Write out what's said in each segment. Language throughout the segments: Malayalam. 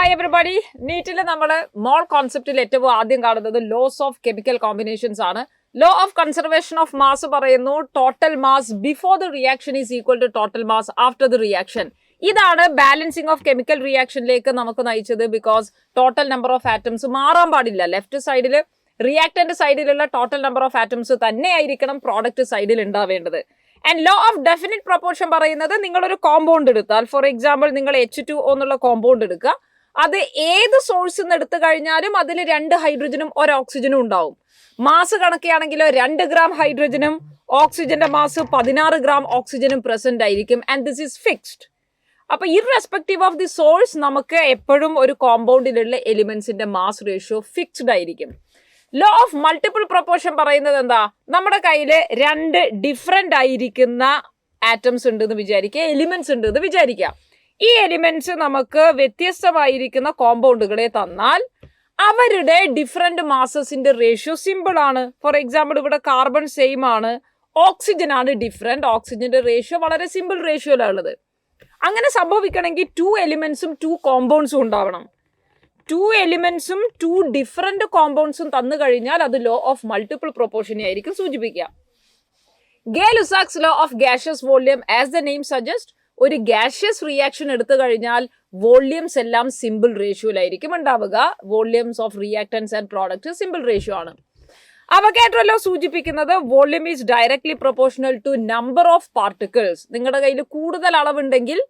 Hi everybody. നീറ്റിൽ നമ്മൾ മോൾ കോൺസെപ്റ്റിൽ ഏറ്റവും ആദ്യം കാണുന്നത് ലോസ് ഓഫ് കെമിക്കൽ കോമ്പിനേഷൻസ് ആണ്. Law of conservation of mass പറയുന്നു total mass before the reaction is equal to total mass after the reaction. ഇതാണ് ബാലൻസിങ് ഓഫ് കെമിക്കൽ റിയാക്ഷനിലേക്ക് നമുക്ക് നയിച്ചത്. Because total number of atoms മാറാൻ പാടില്ല. ലെഫ്റ്റ് സൈഡിൽ റിയാക്ടന്റ് സൈഡിലുള്ള ടോട്ടൽ നമ്പർ ഓഫ് ആറ്റംസ് തന്നെ ആയിരിക്കണം പ്രോഡക്റ്റ് സൈഡിൽ ഉണ്ടാവേണ്ടത്. And law of definite proportion പറയുന്നത് നിങ്ങളൊരു കോമ്പൗണ്ട് എടുത്താൽ, ഫോർ എക്സാമ്പിൾ നിങ്ങൾ H2O എന്നുള്ള കോമ്പൗണ്ട് എടുക്കുക, അത് ഏത് സോഴ്സിൽ നിന്ന് എടുത്തു കഴിഞ്ഞാലും അതിൽ 2 ഹൈഡ്രജനും 1 ഓക്സിജനും ഉണ്ടാവും. മാസ് കണക്കുകയാണെങ്കിലോ 2 ഗ്രാം ഹൈഡ്രജനും ഓക്സിജന്റെ മാസ് 16 ഗ്രാം ഓക്സിജനും പ്രസന്റ് ആയിരിക്കും. And this is fixed. അപ്പൊ ഇറസ്പെക്റ്റീവ് ഓഫ് ദി സോഴ്സ് നമുക്ക് എപ്പോഴും ഒരു കോമ്പൗണ്ടിലുള്ള എലിമെന്റ്സിന്റെ മാസ് റേഷ്യോ ഫിക്സ്ഡ് ആയിരിക്കും. ലോ ഓഫ് മൾട്ടിപ്പിൾ പ്രൊപ്പോർഷൻ പറയുന്നത് എന്താ? നമ്മുടെ കയ്യില് 2 ഡിഫറെന്റ് ആയിരിക്കുന്ന ആറ്റംസ് ഉണ്ടെന്ന് വിചാരിക്കുക, എലിമെന്റ്സ് ഉണ്ടെന്ന് വിചാരിക്കുക. ഈ എലിമെന്റ്സ് നമുക്ക് വ്യത്യസ്തമായിരിക്കുന്ന കോമ്പൗണ്ടുകളെ തന്നാൽ അവരുടെ ഡിഫറെന്റ് മാസസിന്റെ റേഷ്യോ സിമ്പിൾ ആണ്. ഫോർ എക്സാമ്പിൾ ഇവിടെ കാർബൺ സെയിം ആണ്, ഓക്സിജൻ ആണ് ഡിഫറെന്റ്, ഓക്സിജന്റെ റേഷ്യോ വളരെ സിമ്പിൾ റേഷ്യോയിലുള്ളത്. അങ്ങനെ സംഭവിക്കണമെങ്കിൽ 2 എലിമെന്റ്സും 2 കോമ്പൗണ്ട്സും ഉണ്ടാവണം. 2 എലിമെന്റ്സും 2 ഡിഫറെന്റ് കോമ്പൗണ്ട്സും തന്നു കഴിഞ്ഞാൽ അത് ലോ ഓഫ് മൾട്ടിപ്പിൾ പ്രൊപ്പോർഷനെ ആയിരിക്കും സൂചിപ്പിക്കുക. Gay Lussac's law of gaseous volume as the name suggest, ഒരു ഗാഷ്യസ് റിയാക്ഷൻ എടുത്തു കഴിഞ്ഞാൽ വോള്യൂംസ് എല്ലാം സിമ്പിൾ റേഷ്യോയിലായിരിക്കും ഉണ്ടാവുക. Volumes of reactants and product simple ratio ആണ്. അവഗാഡ്രോ ലോ സൂചിപ്പിക്കുന്നത് volume is directly proportional to number of particles. നിങ്ങളുടെ കയ്യിൽ കൂടുതൽ അളവുണ്ടെങ്കിൽ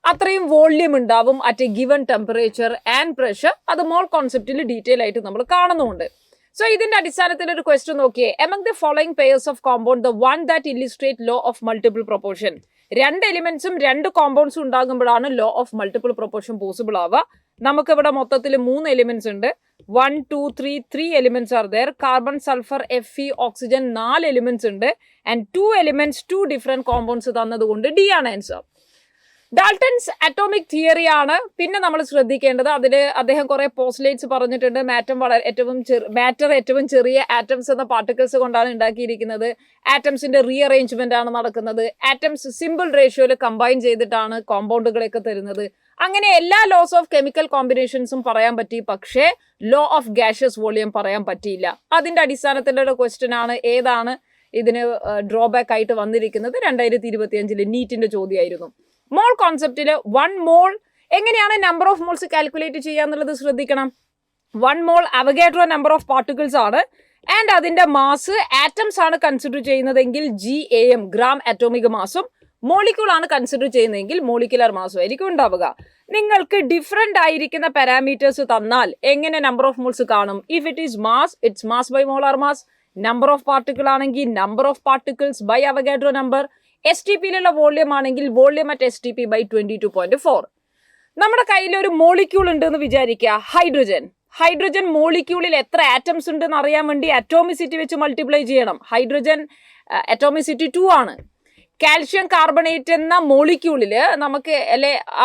അത്രയും വോള്യൂം ഉണ്ടാവും at a given temperature and pressure. അത് മോൾ കോൺസെപ്റ്റിൽ ഡീറ്റെയിൽ ആയിട്ട് നമ്മൾ കാണുന്നുണ്ട്. സോ ഇതിന്റെ അടിസ്ഥാനത്തിൽ ഒരു ക്വസ്റ്റ്യൻ നോക്കിയേ. Among the following pairs of compound the one that illustrate law of multiple proportion. 2 എലിമെന്റ്സും 2 കോമ്പൗണ്ട്സും ഉണ്ടാകുമ്പോഴാണ് law of multiple proportion possible ആവുക. നമുക്ക് ഇവിടെ മൊത്തത്തിൽ 3 എലിമെന്റ്സ് ഉണ്ട്. 1, 2, 3 elements are there. Carbon, sulphur, Fe, oxygen 4 elements ഉണ്ട്. ആൻഡ് 2 എലിമെന്റ്സ് 2 ഡിഫറെന്റ് കോമ്പൗണ്ട്സ് തന്നതുകൊണ്ട് ഡി ആണ് ആൻസർ. ഡാൾട്ടൺസ് അറ്റോമിക് തിയറി ആണ് പിന്നെ നമ്മൾ ശ്രദ്ധിക്കേണ്ടത്. അതിൽ അദ്ദേഹം കുറെ പോസ്റ്റ്ലേറ്റ്സ് പറഞ്ഞിട്ടുണ്ട്. മാറ്റർ ഏറ്റവും ചെറിയ ആറ്റംസ് എന്ന പാർട്ടിക്കിൾസ് കൊണ്ടാണ് ഉണ്ടാക്കിയിരിക്കുന്നത്. ആറ്റംസിന്റെ റീഅറേഞ്ച്മെന്റ് ആണ് നടക്കുന്നത്. ആറ്റംസ് സിമ്പിൾ റേഷ്യോയിൽ കമ്പൈൻ ചെയ്തിട്ടാണ് കോമ്പൗണ്ടുകളൊക്കെ തരുന്നത്. അങ്ങനെ എല്ലാ ലോസ് ഓഫ് കെമിക്കൽ കോമ്പിനേഷൻസും പറയാൻ പറ്റി, പക്ഷേ ലോ ഓഫ് ഗാഷ്യസ് വോളിയം പറയാൻ പറ്റിയില്ല. അതിന്റെ അടിസ്ഥാനത്തിലുള്ള ക്വസ്റ്റ്യൻ ആണ്. ഏതാണ് ഇതിന് ഡ്രോബാക്ക് ആയിട്ട് വന്നിരിക്കുന്നത്? 2025 നീറ്റിന്റെ ചോദ്യമായിരുന്നു. മോൾ കോൺസെപ്റ്റിൽ 1 മോൾ എങ്ങനെയാണ് നമ്പർ ഓഫ് മോൾസ് കാൽക്കുലേറ്റ് ചെയ്യുക എന്നുള്ളത് ശ്രദ്ധിക്കണം. 1 mole Avogadro number of particles ആണ്. ആൻഡ് അതിന്റെ മാസ് ആറ്റംസ് ആണ് കൺസിഡർ ചെയ്യുന്നതെങ്കിൽ GAM ഗ്രാം അറ്റോമിക് മാസും, മോളിക്യൂൾ ആണ് കൺസിഡർ ചെയ്യുന്നതെങ്കിൽ മോളിക്കുലർ മാസും ആയിരിക്കും ഉണ്ടാവുക. നിങ്ങൾക്ക് ഡിഫറെന്റ് ആയിരിക്കുന്ന പാരാമീറ്റേഴ്സ് തന്നാൽ എങ്ങനെ നമ്പർ ഓഫ് മോൾസ് കാണും? If it is mass, it's mass by molar mass. Number of particle ആണെങ്കിൽ number of particles by Avogadro number. STPയിലുള്ള വോള്യൂം ആണെങ്കിൽ വോള്യൂം അറ്റ് STP ബൈ 22.4. നമ്മുടെ കയ്യിൽ ഒരു മോളിക്യൂൾ ഉണ്ട് എന്ന് വിചാരിക്കുക, ഹൈഡ്രജൻ. ഹൈഡ്രജൻ മോളിക്യൂളിൽ എത്ര ആറ്റംസ് ഉണ്ടെന്ന് അറിയാൻ വേണ്ടി അറ്റോമിസിറ്റി വെച്ച് മൾട്ടിപ്ലൈ ചെയ്യണം. ഹൈഡ്രജൻ അറ്റോമിസിറ്റി 2 ആണ്. കാൽഷ്യം കാർബണേറ്റ് എന്ന മോളിക്യൂളിൽ നമുക്ക്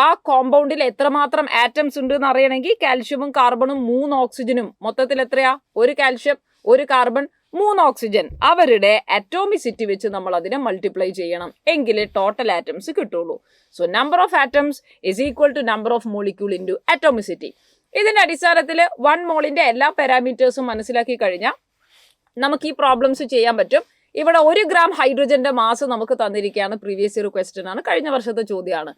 ആ കോമ്പൗണ്ടിൽ എത്രമാത്രം ആറ്റംസ് ഉണ്ട് എന്ന് അറിയണമെങ്കിൽ കാൽഷ്യവും കാർബണും 3 ഓക്സിജനും മൊത്തത്തിൽ എത്രയാ? 1 കാൽഷ്യം 1 കാർബൺ 3 ഓക്സിജൻ. അവരുടെ അറ്റോമിസിറ്റി വെച്ച് നമ്മൾ അതിനെ മൾട്ടിപ്ലൈ ചെയ്യണം, എങ്കിലേ ടോട്ടൽ ആറ്റംസ് കിട്ടുള്ളൂ. So number of atoms is equal to number of molecule into atomicity. ഇതിന്റെ അടിസ്ഥാനത്തിൽ 1 മോളിന്റെ എല്ലാ പാരാമീറ്റേഴ്സും മനസ്സിലാക്കി കഴിഞ്ഞാൽ നമുക്ക് ഈ പ്രോബ്ലംസ് ചെയ്യാൻ പറ്റും. ഇവിടെ 1 ഗ്രാം ഹൈഡ്രജന്റെ മാസ് നമുക്ക് തന്നിരിക്കുകയാണ്. പ്രീവിയസ് ഇയർ ക്വസ്റ്റ്യൻ ആണ്, കഴിഞ്ഞ വർഷത്തെ ചോദ്യമാണ്.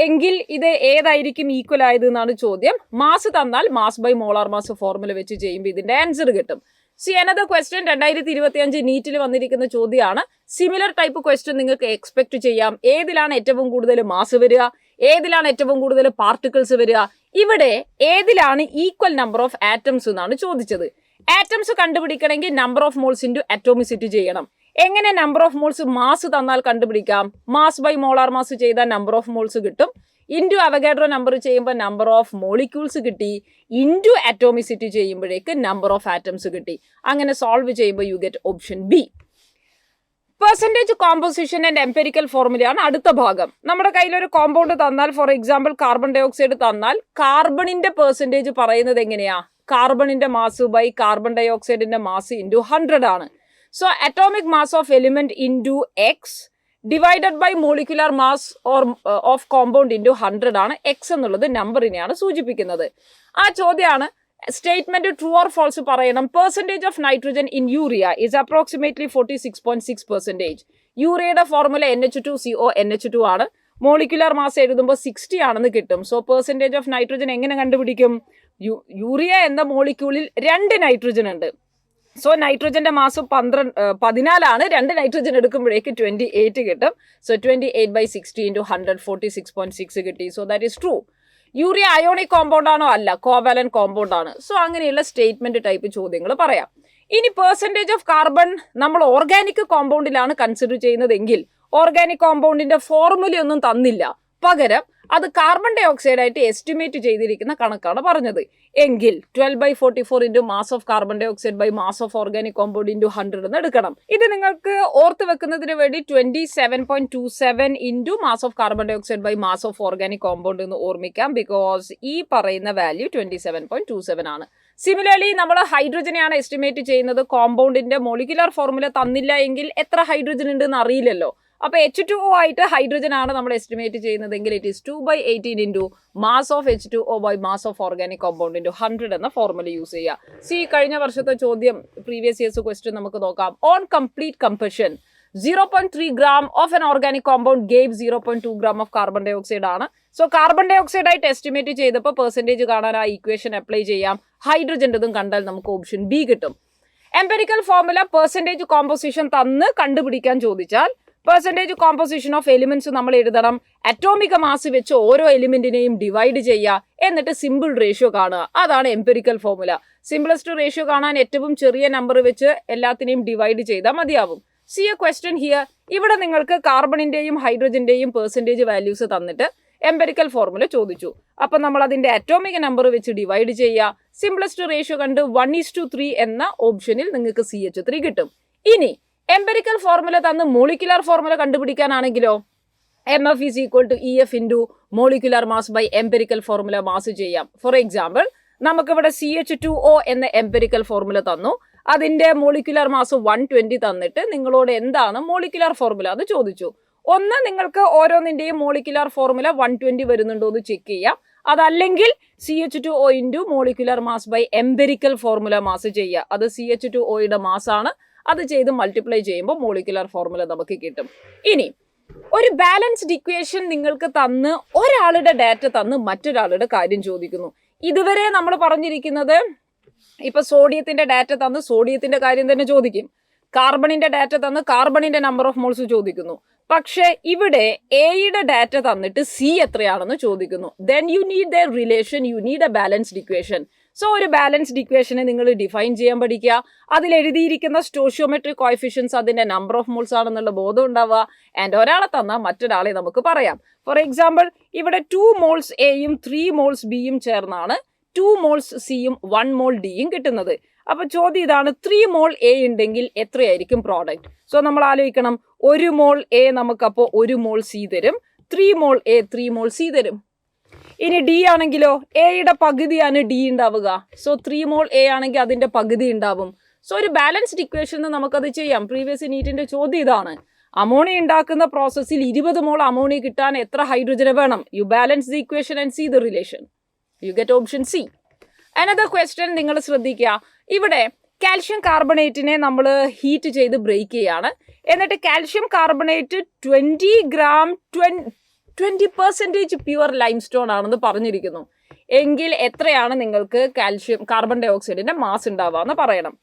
എങ്കിൽ ഇത് ഏതായിരിക്കും ഈക്വൽ ആയത് എന്നാണ് ചോദ്യം. മാസ് തന്നാൽ mass by molar mass formula വെച്ച് ചെയ്യുമ്പോൾ ഇതിന്റെ ആൻസർ കിട്ടും. അനദർ ക്വസ്റ്റ്യൻ 2025 നീറ്റിൽ വന്നിരിക്കുന്ന ചോദ്യമാണ്. സിമിലർ ടൈപ്പ് ക്വസ്റ്റ്യൻ നിങ്ങൾക്ക് എക്സ്പെക്ട് ചെയ്യാം. ഏതിലാണ് ഏറ്റവും കൂടുതൽ മാസ് വരിക, ഏതിലാണ് ഏറ്റവും കൂടുതൽ പാർട്ടിക്കിൾസ് വരിക, ഇവിടെ ഏതിലാണ് ഈക്വൽ നമ്പർ ഓഫ് ആറ്റംസ് എന്നാണ് ചോദിച്ചത്. ആറ്റംസ് കണ്ടുപിടിക്കണമെങ്കിൽ number of moles into atomicity ചെയ്യണം. എങ്ങനെ നമ്പർ ഓഫ് മോൾസ് മാസ് തന്നാൽ കണ്ടുപിടിക്കാം? മാസ് ബൈ മോളാർ മാസ് ചെയ്താൽ നമ്പർ ഓഫ് മോൾസ് കിട്ടും. ഇൻറ്റു അവഗാഡ്രോ നമ്പർ ചെയ്യുമ്പോൾ നമ്പർ ഓഫ് മോളിക്യൂൾസ് കിട്ടി. ഇൻറ്റു അറ്റോമിസിറ്റി ചെയ്യുമ്പോഴേക്ക് നമ്പർ ഓഫ് ആറ്റംസ് കിട്ടി. അങ്ങനെ സോൾവ് ചെയ്യുമ്പോൾ you get option B. Percentage composition and empirical ഫോർമുലയാണ് അടുത്ത ഭാഗം. നമ്മുടെ കയ്യിലൊരു കോമ്പൗണ്ട് തന്നാൽ, for example carbon dioxide തന്നാൽ, കാർബണിന്റെ പെർസെൻറ്റേജ് പറയുന്നത് എങ്ങനെയാ? കാർബണിന്റെ മാസ് ബൈ കാർബൺ ഡൈ ഓക്സൈഡിന്റെ മാസ് ഇൻറ്റു 100 ആണ്. So atomic mass of element into X divided by molecular mass or of compound into 100 ആണ്. എക്സ് എന്നുള്ളത് നമ്പറിനെയാണ് സൂചിപ്പിക്കുന്നത്. ആ ചോദ്യമാണ് സ്റ്റേറ്റ്മെന്റ് ട്രൂ ഓർ ഫോൾസ് പറയണം. Percentage of nitrogen in urea is approximately 46.6%. യൂറിയയുടെ ഫോർമുല NH2CO NH2 ആണ്. മോളിക്കുലർ മാസ് എഴുതുമ്പോൾ 60 ആണെന്ന് കിട്ടും. സോ പെർസെൻറ്റേജ് ഓഫ് നൈട്രജൻ എങ്ങനെ കണ്ടുപിടിക്കും? യൂറിയ എന്ന മോളിക്യൂളിൽ 2 നൈട്രജൻ ഉണ്ട്. സോ നൈട്രജന്റെ മാസ് 14 ആണ്. 2 നൈട്രജൻ എടുക്കുമ്പോഴേക്ക് 28 കിട്ടും. സോ 28/60 ഇൻറ്റു 100 46.6 കിട്ടി. So that is true. Urea ionic compound ആണോ? അല്ല, കോവാലന്റ് കോമ്പൗണ്ട് ആണ്. സോ അങ്ങനെയുള്ള സ്റ്റേറ്റ്മെന്റ് ടൈപ്പ് ചോദ്യങ്ങൾ പറയാം. ഇനി പെർസെൻറ്റേജ് ഓഫ് കാർബൺ നമ്മൾ ഓർഗാനിക് കോമ്പൗണ്ടിലാണ് കൺസിഡർ ചെയ്യുന്നതെങ്കിൽ ഓർഗാനിക് കോമ്പൗണ്ടിന്റെ ഫോർമുലയൊന്നും തന്നില്ല. പകരം അത് കാർബൺ ഡൈ ഓക്സൈഡ് ആയിട്ട് എസ്റ്റിമേറ്റ് ചെയ്തിരിക്കുന്ന കണക്കാണ് പറഞ്ഞത്. എങ്കിൽ 12/44 into mass of carbon dioxide by mass of organic compound into 100 എന്ന് എടുക്കണം. ഇത് നിങ്ങൾക്ക് ഓർത്ത് വെക്കുന്നതിന് വേണ്ടി 27.27 into mass of carbon dioxide by mass of organic compound എന്ന് ഓർമ്മിക്കാം. ബിക്കോസ് ഈ പറയുന്ന വാല്യൂ 27.27 ആണ്. സിമിലർലി നമ്മൾ ഹൈഡ്രജനെയാണ് എസ്റ്റിമേറ്റ് ചെയ്യുന്നത്. കോമ്പൗണ്ടിന്റെ മോളിക്കുലർ ഫോർമുല തന്നില്ല എങ്കിൽ എത്ര ഹൈഡ്രജൻ ഉണ്ടെന്ന് അറിയില്ലല്ലോ. അപ്പോൾ H2O ആയിട്ട് ഹൈഡ്രജൻ ആണ് നമ്മൾ എസ്റ്റിമേറ്റ് ചെയ്യുന്നതെങ്കിൽ it is 2/18 into mass of H2O by mass of organic compound into 100 എന്ന ഫോർമുല യൂസ് ചെയ്യുക. കഴിഞ്ഞ വർഷത്തെ ചോദ്യം, പ്രീവിയസ് ഇയേഴ്സ് ക്വസ്റ്റ്യൻ നമുക്ക് നോക്കാം. On complete combustion 0.3 gram of an organic compound gave 0.2 gram of carbon dioxide ആണ്. സോ കാർബൺ ഡൈ ഓക്സൈഡ് ആയിട്ട് എസ്റ്റിമേറ്റ് ചെയ്തപ്പോൾ പെർസെൻറ്റേജ് കാണാൻ ആ ഇക്വേഷൻ അപ്ലൈ ചെയ്യാം. ഹൈഡ്രജൻ്റെതും കണ്ടാൽ നമുക്ക് ഓപ്ഷൻ ബി കിട്ടും. എംപെരിക്കൽ ഫോർമുല പെർസെൻറ്റേജ് കോമ്പോസിഷൻ തന്ന് കണ്ടുപിടിക്കാൻ ചോദിച്ചാൽ പെർസെൻറ്റേജ് കോമ്പോസിഷൻ ഓഫ് എലിമെന്റ്സ് നമ്മൾ എഴുതണം. അറ്റോമിക് മാസ് വെച്ച് ഓരോ എലിമെന്റിനെയും ഡിവൈഡ് ചെയ്യുക, എന്നിട്ട് സിമ്പിൾ റേഷ്യോ കാണുക. അതാണ് എംപെരിക്കൽ ഫോർമുല. സിംപ്ലസ്റ്റ് റേഷ്യോ കാണാൻ ഏറ്റവും ചെറിയ നമ്പർ വെച്ച് എല്ലാത്തിനെയും ഡിവൈഡ് ചെയ്താൽ മതിയാവും. See a question here. ഇവിടെ നിങ്ങൾക്ക് കാർബണിന്റെയും ഹൈഡ്രജന്റെയും പെർസെൻറ്റേജ് വാല്യൂസ് തന്നിട്ട് എംപെരിക്കൽ ഫോർമുല ചോദിച്ചു. അപ്പം നമ്മൾ അതിന്റെ അറ്റോമിക് നമ്പർ വെച്ച് ഡിവൈഡ് ചെയ്യുക. സിംപ്ലസ്റ്റ് റേഷ്യോ കണ്ട് 1:3 എന്ന ഓപ്ഷനിൽ നിങ്ങൾക്ക് CH3 കിട്ടും. ഇനി എംപെരിക്കൽ ഫോർമുല തന്ന് മോളിക്കുലർ ഫോർമുല കണ്ടുപിടിക്കാനാണെങ്കിലോ MF is equal to EF into molecular mass by empirical formula mass ചെയ്യാം. ഫോർ എക്സാമ്പിൾ, നമുക്കിവിടെ CH2O എന്ന എംപെരിക്കൽ ഫോർമുല തന്നു. അതിന്റെ മോളിക്കുലർ മാസ് 120 തന്നിട്ട് നിങ്ങളോട് എന്താണ് മോളിക്കുലർ ഫോർമുല എന്ന് ചോദിച്ചു. ഒന്ന്, നിങ്ങൾക്ക് ഓരോന്നിന്റെയും മോളിക്കുലർ ഫോർമുല 120 വരുന്നുണ്ടോ എന്ന് ചെക്ക് ചെയ്യാം. അതല്ലെങ്കിൽ CH2O into molecular mass by empirical formula mass ചെയ്യുക. അത് CH2Oയുടെ മാസ് ആണ്. അത് ചെയ്ത് മൾട്ടിപ്ലൈ ചെയ്യുമ്പോൾ മോളിക്കുലർ ഫോർമുല നമുക്ക് കിട്ടും. ഇനി ഒരു ബാലൻസ്ഡ് ഇക്വേഷൻ നിങ്ങൾക്ക് തന്ന് ഒരാളുടെ ഡാറ്റ തന്ന് മറ്റൊരാളുടെ കാര്യം ചോദിക്കുന്നു. ഇതുവരെ നമ്മൾ പറഞ്ഞിരിക്കുന്നത് ഇപ്പൊ സോഡിയത്തിന്റെ ഡാറ്റ തന്ന് സോഡിയത്തിന്റെ കാര്യം തന്നെ ചോദിക്കും. കാർബണിന്റെ ഡാറ്റ തന്ന് കാർബണിന്റെ നമ്പർ ഓഫ് മോൾസ് ചോദിക്കുന്നു. പക്ഷെ ഇവിടെ എയുടെ ഡാറ്റ തന്നിട്ട് സി എത്രയാണെന്ന് ചോദിക്കുന്നു. Then you need the relation, you need A balanced equation. So ഒരു ബാലൻസ്ഡ് ഇക്വേഷനെ നിങ്ങൾ ഡിഫൈൻ ചെയ്യാൻ പഠിക്കുക. അതിൽ എഴുതിയിരിക്കുന്ന സ്റ്റോഷിയോമെട്രിക് കോഎഫിഷ്യൻസ് അതിന്റെ നമ്പർ ഓഫ് മോൾസ് ആണെന്നുള്ള ബോധം ഉണ്ടാവുക. ആൻഡ് ഒരാളെ തന്നാൽ മറ്റൊരാളെ നമുക്ക് പറയാം. ഫോർ എക്സാമ്പിൾ, ഇവിടെ 2 മോൾസ് എയും 3 മോൾസ് ബിയും ചേർന്നാണ് 2 മോൾസ് സിയും 1 മോൾ ഡിയും കിട്ടുന്നത്. അപ്പൊ ചോദ്യം ഇതാണ്, 3 മോൾ എ ഉണ്ടെങ്കിൽ എത്രയായിരിക്കും പ്രോഡക്റ്റ്? സോ നമ്മൾ ആലോചിക്കണം, 1 മോൾ എ നമുക്കപ്പോൾ 1 മോൾ സി തരും, 3 മോൾ എ 3 മോൾ സി തരും. ഇനി ഡി ആണെങ്കിലോ, എയുടെ പകുതിയാണ് ഡി ഉണ്ടാവുക. സോ 3 മോൾ എ ആണെങ്കിൽ അതിന്റെ പകുതി ഉണ്ടാവും. സോ ഒരു ബാലൻസ്ഡ് ഇക്വേഷന് നമുക്കത് ചെയ്യാം. പ്രീവിയസ് നീറ്റിന്റെ ചോദ്യം ഇതാണ്, അമോണിയ ഉണ്ടാക്കുന്ന പ്രോസസ്സിൽ 20 മോൾ അമോണിയ കിട്ടാൻ എത്ര ഹൈഡ്രജന് വേണം? You balance the equation and see the relation. You get option C. Another question നിങ്ങൾ ശ്രദ്ധിക്കുക. ഇവിടെ കാൽഷ്യം കാർബണേറ്റിനെ നമ്മൾ ഹീറ്റ് ചെയ്ത് ബ്രേക്ക് ചെയ്യാണ്. എന്നിട്ട് calcium carbonate 20 gram 20% pure lime stone ആണെന്ന് പറഞ്ഞിരിക്കുന്നു. എങ്കിൽ എത്രയാണ് നിങ്ങൾക്ക് കാർബൺ ഡൈ ഓക്സൈഡിന്റെ മാസ് ഉണ്ടാവുക എന്ന് പറയണം.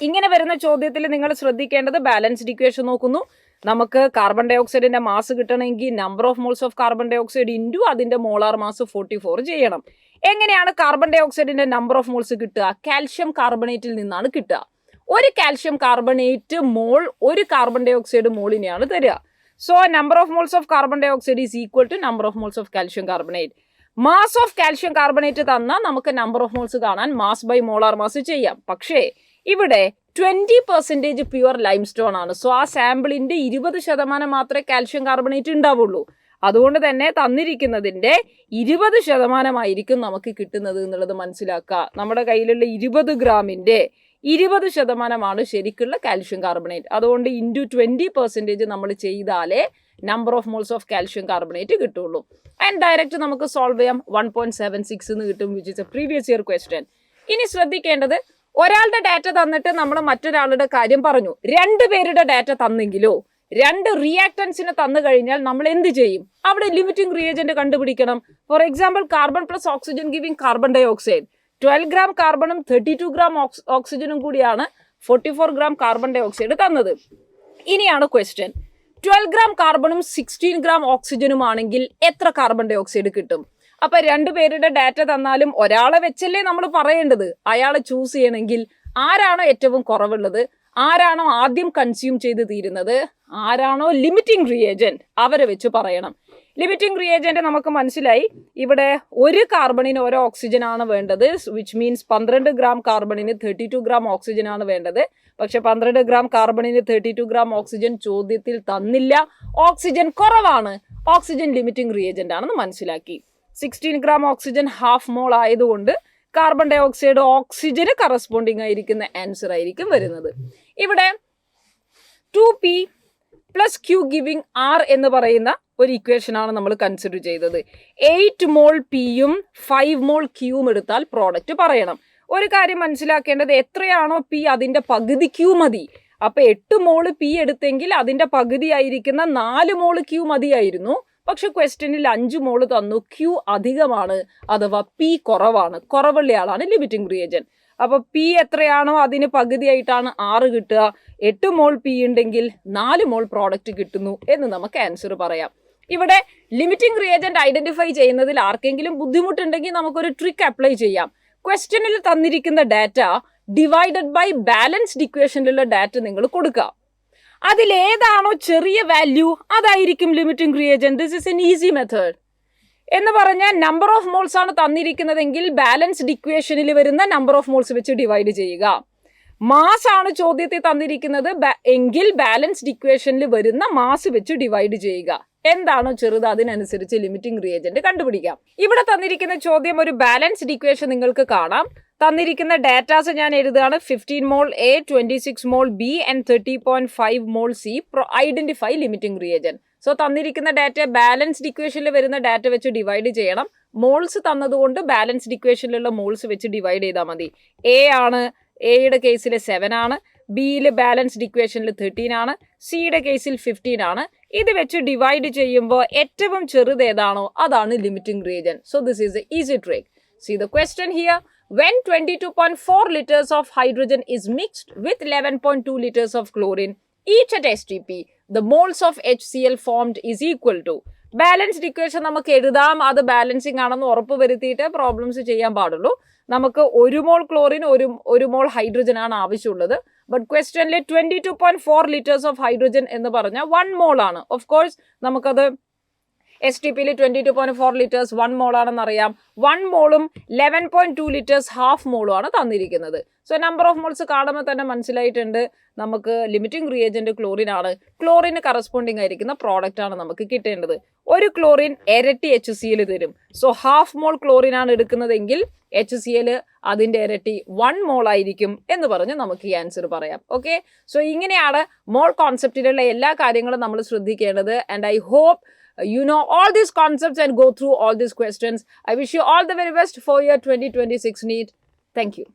ഇങ്ങനെ വരുന്ന ചോദ്യത്തിൽ നിങ്ങൾ ശ്രദ്ധിക്കേണ്ടത് ബാലൻസ്ഡ് ഇക്വേഷൻ നോക്കുന്നു. നമുക്ക് കാർബൺ ഡൈ ഓക്സൈഡിന്റെ മാസ് കിട്ടണമെങ്കിൽ number of moles of carbon dioxide into അതിന്റെ മോളാർ മാസ് 44 ചെയ്യണം. എങ്ങനെയാണ് കാർബൺ ഡൈ ഓക്സൈഡിന്റെ നമ്പർ ഓഫ് മോൾസ് കിട്ടുക? കാൽഷ്യം കാർബണേറ്റിൽ നിന്നാണ് കിട്ടുക. ഒരു കാൽഷ്യം കാർബണേറ്റ് മോൾ ഒരു കാർബൺ ഡൈ ഓക്സൈഡ് മോളിനെയാണ് തരിക. So number of moles of carbon dioxide is equal to number of moles of calcium carbonate. Mass of calcium carbonate തന്നാൽ നമുക്ക് നമ്പർ ഓഫ് മോൾസ് കാണാൻ മാസ് ബൈ മോളാർ മാസ് ചെയ്യാം. പക്ഷേ ഇവിടെ 20% പ്യുവർ ലൈം സ്റ്റോൺ ആണ്. സോ ആ സാമ്പിളിന്റെ 20% മാത്രമേ കാൽഷ്യം കാർബണേറ്റ് ഉണ്ടാവുള്ളൂ. അതുകൊണ്ട് തന്നെ തന്നിരിക്കുന്നതിന്റെ 20% നമുക്ക് കിട്ടുന്നത് എന്നുള്ളത് മനസ്സിലാക്കുക. നമ്മുടെ കയ്യിലുള്ള 20 ഗ്രാമിന്റെ 20% ശരിക്കുള്ള കാൽഷ്യം കാർബണേറ്റ്. അതുകൊണ്ട് ഇൻറ്റു 20% നമ്മൾ ചെയ്താലേ number of moles of calcium carbonate കിട്ടുള്ളൂ. ആൻഡ് ഡയറക്റ്റ് നമുക്ക് സോൾവ് ചെയ്യാം. 1.76 എന്ന് കിട്ടും, which is A previous year question. ഇനി ശ്രദ്ധിക്കേണ്ടത്, ഒരാളുടെ ഡാറ്റ തന്നിട്ട് നമ്മൾ മറ്റൊരാളുടെ കാര്യം പറഞ്ഞു. 2 പേരുടെ ഡാറ്റ തന്നെങ്കിലോ 2 റിയാക്ടൻസിന് തന്നു കഴിഞ്ഞാൽ നമ്മൾ എന്ത് ചെയ്യും? അവിടെ ലിമിറ്റിംഗ് റിയേജന്റ് കണ്ടുപിടിക്കണം. For example, carbon plus oxygen giving carbon dioxide. 12 gram കാർബണും 32 ഗ്രാം ഓക്സിജനും കൂടിയാണ് 44 ഗ്രാം കാർബൺ ഡൈ ഓക്സൈഡ് തന്നത്. ഇനിയാണ് ക്വസ്റ്റ്യൻ. 12 ഗ്രാം കാർബണും 16 ഗ്രാം ഓക്സിജനും ആണെങ്കിൽ എത്ര കാർബൺ ഡൈ ഓക്സൈഡ് കിട്ടും? അപ്പൊ 2 പേരുടെ ഡാറ്റ തന്നാലും ഒരാളെ വെച്ചല്ലേ നമ്മൾ പറയേണ്ടത്. അയാളെ ചൂസ് ചെയ്യണമെങ്കിൽ ആരാണോ ഏറ്റവും കുറവുള്ളത്, ആരാണോ ആദ്യം കൺസ്യൂം ചെയ്ത് തീരുന്നത്, ആരാണോ ലിമിറ്റിംഗ് റിയേജന്റ്, അവരെ വെച്ച് പറയണം. ലിമിറ്റിംഗ് റിയേജന്റ് നമുക്ക് മനസ്സിലായി. ഇവിടെ 1 കാർബണിന് 1 ഓക്സിജൻ ആണ് വേണ്ടത്, വിച്ച് മീൻസ് 12 ഗ്രാം കാർബണിന് 32 ഗ്രാം ഓക്സിജൻ ആണ് വേണ്ടത്. പക്ഷെ 12 ഗ്രാം കാർബണിന് 32 ഗ്രാം ഓക്സിജൻ ചോദ്യത്തിൽ തന്നില്ല. ഓക്സിജൻ കുറവാണ്, ഓക്സിജൻ ലിമിറ്റിംഗ് റിയേജന്റ് ആണെന്ന് മനസ്സിലാക്കി. 16 ഗ്രാം ഓക്സിജൻ ഹാഫ് മോൾ ആയതുകൊണ്ട് കാർബൺ ഡൈ ഓക്സൈഡ് ഓക്സിജന് കറസ്പോണ്ടിങ് ആയിരിക്കുന്ന ആൻസർ ആയിരിക്കും വരുന്നത്. ഇവിടെ 2p plus Q giving R എന്ന് പറയുന്ന ഒരു ഇക്വേഷൻ ആണ് നമ്മൾ കൺസിഡർ ചെയ്തത്. 8 മോൾ പിയും 5 മോൾ ക്യൂവും എടുത്താൽ പ്രോഡക്റ്റ് പറയണം. ഒരു കാര്യം മനസ്സിലാക്കേണ്ടത്, എത്രയാണോ പി അതിന്റെ പകുതി ക്യൂ മതി. അപ്പൊ 8 മോള് പി എടുത്തെങ്കിൽ അതിന്റെ പകുതി ആയിരിക്കുന്ന 4 മോള് ക്യൂ മതിയായിരുന്നു. പക്ഷെ ക്വസ്റ്റ്യനിൽ 5 മോള് തന്നു, ക്യൂ അധികമാണ്, അഥവാ പി കുറവാണ്. കുറവുള്ള ആളാണ് ലിമിറ്റിംഗ് റിയേജന്റ്. അപ്പൊ പി എത്രയാണോ അതിന് പകുതിയായിട്ടാണ് 6 കിട്ടുക. 8 മോൾ പി ഉണ്ടെങ്കിൽ 4 മോൾ പ്രോഡക്റ്റ് കിട്ടുന്നു എന്ന് നമുക്ക് ആൻസർ പറയാം. ഇവിടെ ലിമിറ്റിംഗ് റിയേജന്റ് ഐഡന്റിഫൈ ചെയ്യുന്നതിൽ ആർക്കെങ്കിലും ബുദ്ധിമുട്ടുണ്ടെങ്കിൽ നമുക്കൊരു ട്രിക്ക് അപ്ലൈ ചെയ്യാം. ക്വസ്റ്റ്യനിൽ തന്നിരിക്കുന്ന ഡാറ്റ ഡിവൈഡഡ് ബൈ ബാലൻസ്ഡ് ഇക്വേഷനിലുള്ള ഡാറ്റ നിങ്ങൾ കൊടുക്കുക. അതിലേതാണോ ചെറിയ വാല്യൂ അതായിരിക്കും limiting reagent. This is an easy method. എന്ന് പറഞ്ഞാൽ നമ്പർ ഓഫ് മോൾസ് ആണ് തന്നിരിക്കുന്നതെങ്കിൽ ബാലൻസ്ഡ് ഇക്വേഷനിൽ വരുന്ന നമ്പർ ഓഫ് മോൾസ് വെച്ച് ഡിവൈഡ് ചെയ്യുക. മാസ് ആണ് ചോദ്യത്തിൽ തന്നിരിക്കുന്നത് എങ്കിൽ ബാലൻസ്ഡ് ഇക്വേഷനിൽ വരുന്ന മാസ് വെച്ച് ഡിവൈഡ് ചെയ്യുക. എന്താണോ ചെറുത് അതിനനുസരിച്ച് ലിമിറ്റിംഗ് റിയേജന്റ് കണ്ടുപിടിക്കാം. ഇവിടെ തന്നിരിക്കുന്ന ചോദ്യം ഒരു ബാലൻസ്ഡ് ഇക്വേഷൻ നിങ്ങൾക്ക് കാണാം. തന്നിരിക്കുന്ന ഡാറ്റാസ് ഞാൻ എഴുതുകയാണ്. 15 mole A, 26 mole B and 30.5 mole C. Identify limiting reagent. So തന്നിരിക്കുന്ന ഡാറ്റ ബാലൻസ്ഡ് ഇക്വേഷനിൽ വരുന്ന ഡാറ്റ വെച്ച് ഡിവൈഡ് ചെയ്യണം. മോൾസ് തന്നതുകൊണ്ട് ബാലൻസ്ഡ് ഇക്വേഷനിലുള്ള മോൾസ് വെച്ച് ഡിവൈഡ് ചെയ്താൽ മതി. എ ആണ്, എയുടെ കേസിൽ 7 ആണ്, ബിയിൽ ബാലൻസ്ഡ് ഇക്വേഷനിൽ 13 ആണ്, സിയുടെ കേസിൽ 15 ആണ്. ഇത് വെച്ച് ഡിവൈഡ് ചെയ്യുമ്പോൾ ഏറ്റവും ചെറുത് ഏതാണോ അതാണ് limiting reagent. So this is A easy trick. See the question here. When 22.4 liters of hydrogen is mixed with 11.2 liters of chlorine, each at STP, the moles of HCl formed is equal to. Balanced equation നമുക്ക് എഴുതാം. അത് ബാലൻസിങ് ആണെന്ന് ഉറപ്പ് വരുത്തിയിട്ട് പ്രോബ്ലംസ് ചെയ്യാൻ പാടുള്ളൂ. നമുക്ക് 1 മോൾ ക്ലോറിൻ 1 മോൾ ഹൈഡ്രജൻ ആണ് ആവശ്യമുള്ളത്. ബട്ട് ക്വസ്റ്റ്യനിൽ 22.4 ലിറ്റേഴ്സ് ഓഫ് ഹൈഡ്രജൻ എന്ന് പറഞ്ഞാൽ 1 മോൾ ആണ്. ഓഫ് കോഴ്സ് നമുക്കത് STP 22.4 ലിറ്റേഴ്സ് 1 മോൾ ആണെന്ന് അറിയാം. 1 മോളും 11.2 ലിറ്റേഴ്സ് ഹാഫ് മോളും ആണ് തന്നിരിക്കുന്നത്. സോ നമ്പർ ഓഫ് മോൾസ് കാണുമ്പോൾ തന്നെ മനസ്സിലായിട്ടുണ്ട് നമുക്ക് ലിമിറ്റിംഗ് റിയേജന്റ് ക്ലോറിൻ ആണ്. ക്ലോറിന് കറസ്പോണ്ടിങ് ആയിരിക്കുന്ന പ്രോഡക്റ്റ് ആണ് നമുക്ക് കിട്ടേണ്ടത്. 1 ക്ലോറിൻ ഇരട്ടി HCl തരും. സോ ഹാഫ് മോൾ ക്ലോറിൻ ആണ് എടുക്കുന്നതെങ്കിൽ HCl അതിന്റെ ഇരട്ടി 1 മോൾ ആയിരിക്കും എന്ന് പറഞ്ഞ് നമുക്ക് ഈ ആൻസർ പറയാം. ഓക്കെ, സോ ഇങ്ങനെയാണ് മോൾ കോൺസെപ്റ്റിലുള്ള എല്ലാ കാര്യങ്ങളും നമ്മൾ ശ്രദ്ധിക്കേണ്ടത്. And I hope you know all these concepts and go through all these questions. I wish you all the very best for your 2026 NEET. Thank you.